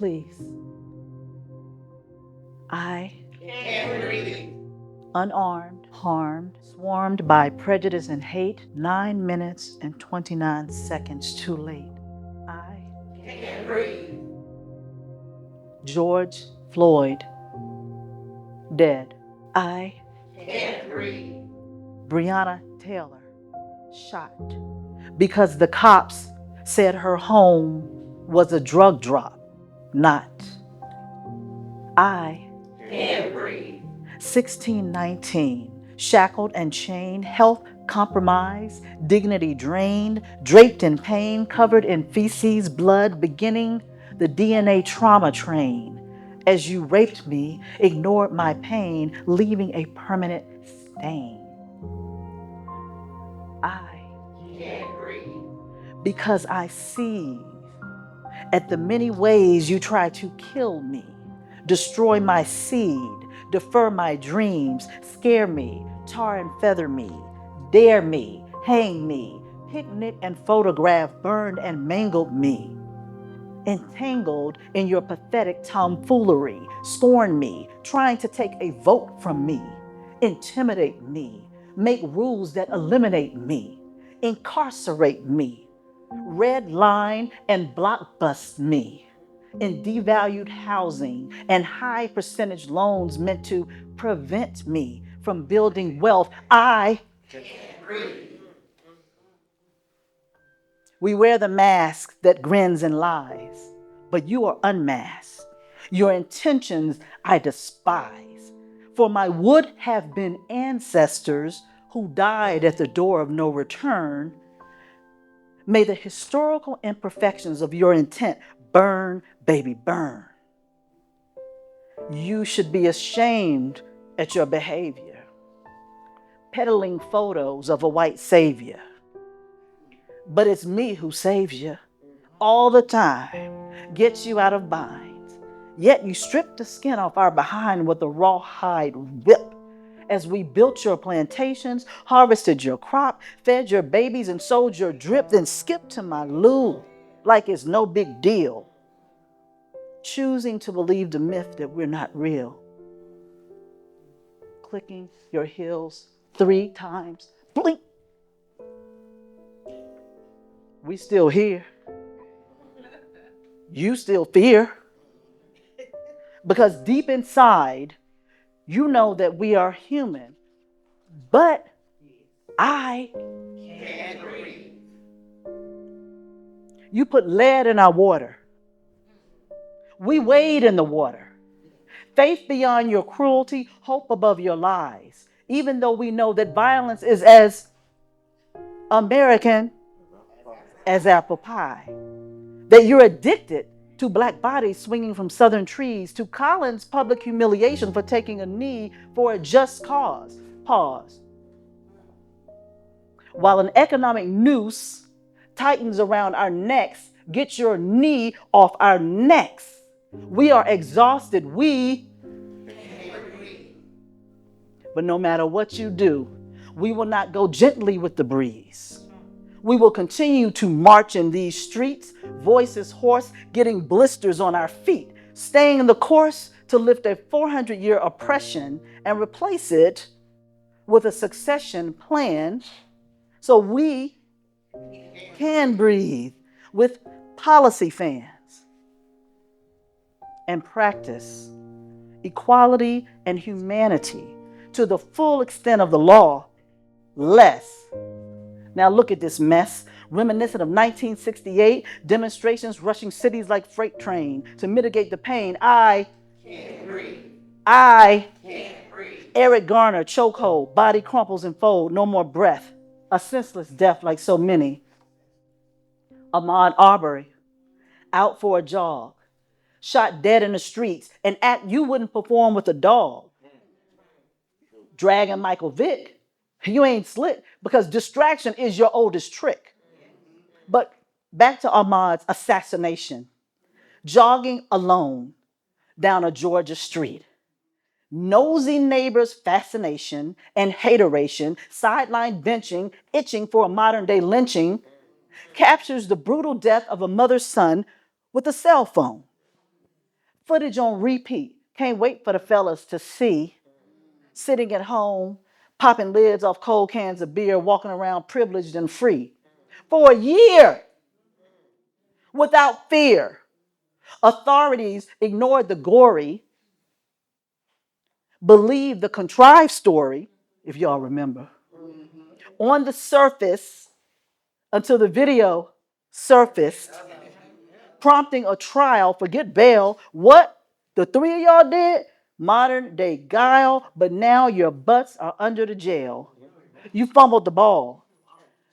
please. I Can't breathe. unarmed, harmed, swarmed by prejudice and hate, 9 minutes and 29 seconds too late. I, Can't breathe. George Floyd, dead. I, Can't breathe. Breonna Taylor, shot because the cops said her home was a drug drop, not. I, Can't breathe. 1619, shackled and chained, health compromised, dignity drained, draped in pain, covered in feces, blood, beginning the DNA trauma train. As you raped me, ignored my pain, leaving a permanent stain. I, Can't breathe. because I see at the many ways you try to kill me, destroy my seed, defer my dreams, scare me, tar and feather me, dare me, hang me, picnic and photograph, burned and mangled me. Entangled in your pathetic tomfoolery, scorn me, trying to take a vote from me, intimidate me, make rules that eliminate me, incarcerate me, red line and blockbust me, in devalued housing and high percentage loans meant to prevent me from building wealth. We wear the mask that grins and lies, but you are unmasked. Your intentions I despise, for my would have been ancestors who died at the door of no return. May the historical imperfections of your intent burn, baby, burn. You should be ashamed at your behavior, peddling photos of a white savior. But it's me who saves you all the time, gets you out of binds. Yet you stripped the skin off our behind with a rawhide whip. As we built your plantations, harvested your crop, fed your babies, and sold your drip, then skipped to my loo like it's no big deal, choosing to believe the myth that we're not real. Clicking your heels 3 times, blink. We still here. You still fear. Because deep inside, you know that we are human. But I, Can't breathe. you put lead in our water. We wade in the water. Faith beyond your cruelty, hope above your lies. Even though we know that violence is as American as apple pie. That you're addicted to black bodies swinging from southern trees, to Colin's public humiliation for taking a knee for a just cause. Pause. While an economic noose tightens around our necks, get your knee off our necks. We are exhausted. But no matter what you do, we will not go gently with the breeze. We will continue to march in these streets, voices hoarse, getting blisters on our feet, staying the course to lift a 400-year oppression and replace it with a succession plan so we can breathe with policy fans and practice equality and humanity to the full extent of the law, less. Now look at this mess, reminiscent of 1968, demonstrations rushing cities like freight train to mitigate the pain. Can't breathe. I, Can't breathe. Eric Garner, chokehold, body crumples and fold, no more breath, a senseless death like so many. Ahmaud Arbery, out for a jog, shot dead in the streets, an act you wouldn't perform with a dog. Dragging Michael Vick, you ain't slick because distraction is your oldest trick. But back to Ahmaud's assassination, jogging alone down a Georgia street. Nosy neighbors' fascination and hateration, sideline benching, itching for a modern day lynching, captures the brutal death of a mother's son with a cell phone. Footage on repeat. Can't wait for the fellas to see. Sitting at home, popping lids off cold cans of beer, walking around privileged and free. For a year, without fear. Authorities ignored the gory, believed the contrived story, if y'all remember. On the surface, until the video surfaced, prompting a trial, forget bail. What the three of y'all did, modern day guile, but now your butts are under the jail. You fumbled the ball.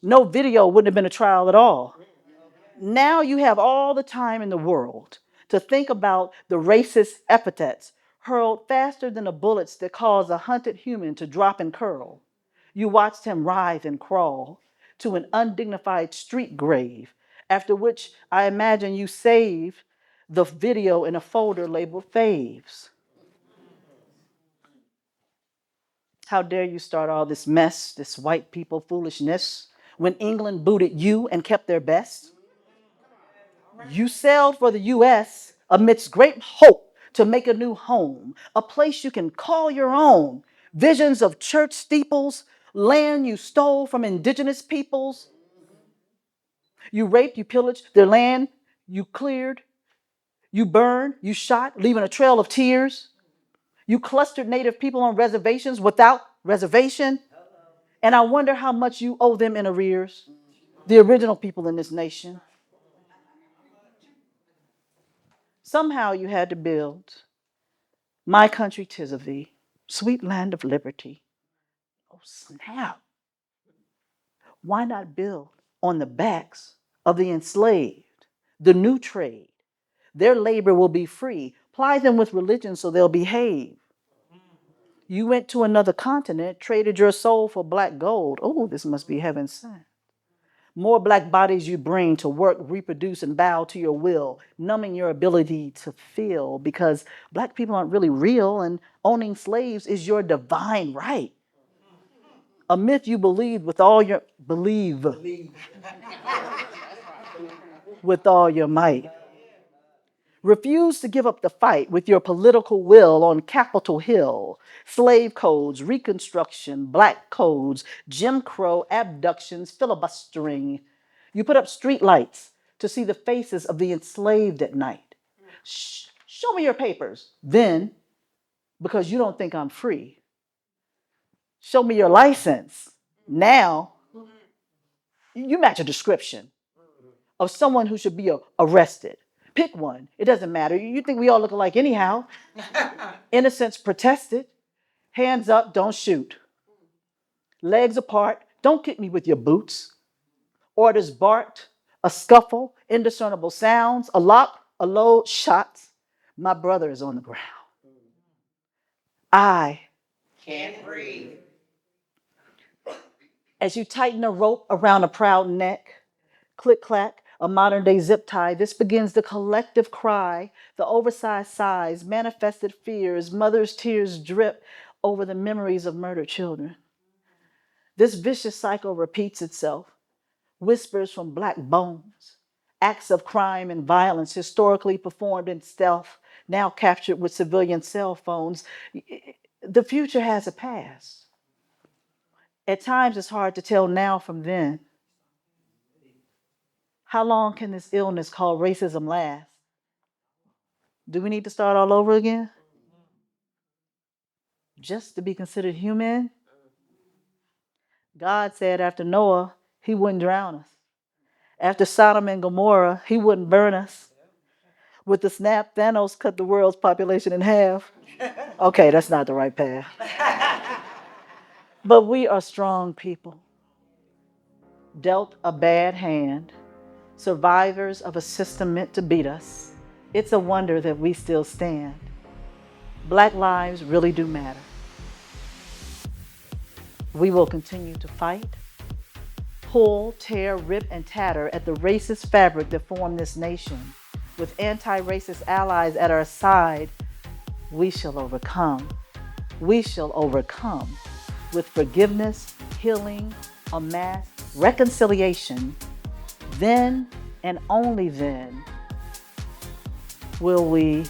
No video wouldn't have been a trial at all. Now you have all the time in the world to think about the racist epithets hurled faster than the bullets that cause a hunted human to drop and curl. You watched him writhe and crawl to an undignified street grave, after which I imagine you saved the video in a folder labeled faves. How dare you start all this mess, this white people foolishness, when England booted you and kept their best? You sailed for the U.S. amidst great hope to make a new home, a place you can call your own. Visions of church steeples, land you stole from indigenous peoples. You raped, you pillaged their land, you cleared, you burned, you shot, leaving a trail of tears. You clustered Native people on reservations without reservation. And I wonder how much you owe them in arrears, the original people in this nation. Somehow you had to build my country 'tis of thee, sweet land of liberty. Oh, snap. Why not build on the backs of the enslaved, the new trade? Their labor will be free. Ply them with religion so they'll behave. You went to another continent, traded your soul for black gold. Oh, this must be heaven sent. More black bodies you bring to work, reproduce, and bow to your will, numbing your ability to feel, because black people aren't really real and owning slaves is your divine right. A myth you believe with all your with all your might. Refuse to give up the fight with your political will on Capitol Hill. Slave codes, Reconstruction, black codes, Jim Crow, abductions, filibustering. You put up streetlights to see the faces of the enslaved at night. Show me your papers. Then, because you don't think I'm free, show me your license. Now, you match a description of someone who should be arrested. Pick one. It doesn't matter. You think we all look alike anyhow. Innocence protested. Hands up, don't shoot. Legs apart, don't kick me with your boots. Orders barked, a scuffle, indiscernible sounds, a lock, a load, shots. My brother is on the ground. I Can't breathe. As you tighten a rope around a proud neck, click clack, a modern day zip tie, this begins the collective cry, the oversized sighs, manifested fears, mother's tears drip over the memories of murdered children. This vicious cycle repeats itself, whispers from black bones, acts of crime and violence historically performed in stealth, now captured with civilian cell phones. The future has a past. At times it's hard to tell now from then. How long can this illness called racism last? Do we need to start all over again? Just to be considered human? God said after Noah, he wouldn't drown us. After Sodom and Gomorrah, he wouldn't burn us. With the snap, Thanos cut the world's population in half. Okay, that's not the right path. But we are strong people, dealt a bad hand, survivors of a system meant to beat us. It's a wonder that we still stand. Black lives really do matter. We will continue to fight, pull, tear, rip, and tatter at the racist fabric that formed this nation. With anti-racist allies at our side, we shall overcome. We shall overcome with forgiveness, healing, a mass reconciliation. Then and only then will we